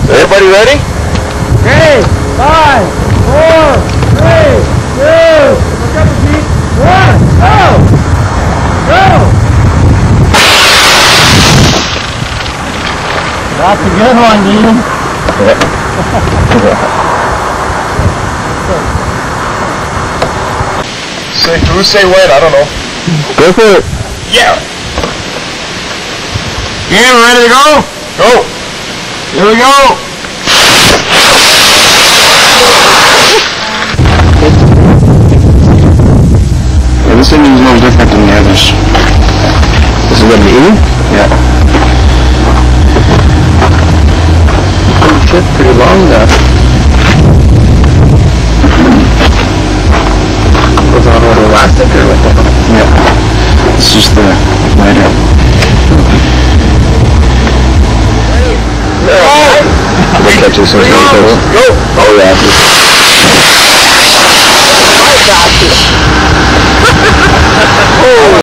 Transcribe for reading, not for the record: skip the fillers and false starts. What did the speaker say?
Everybody ready? Okay, 5, 4, 3, 2, look up the beat, 1, go! Go! That's a good one, Dean. Say when? I don't know. Go for it. Yeah. Yeah, we're ready to go? Go. Here we go. Yeah, this thing is no different than the others. This is what I'm eating? Yeah. It's pretty long enough. Was it on an elastic or what? Yeah. It's just the lighter. They catch it so it's really close. Go! Oh yeah.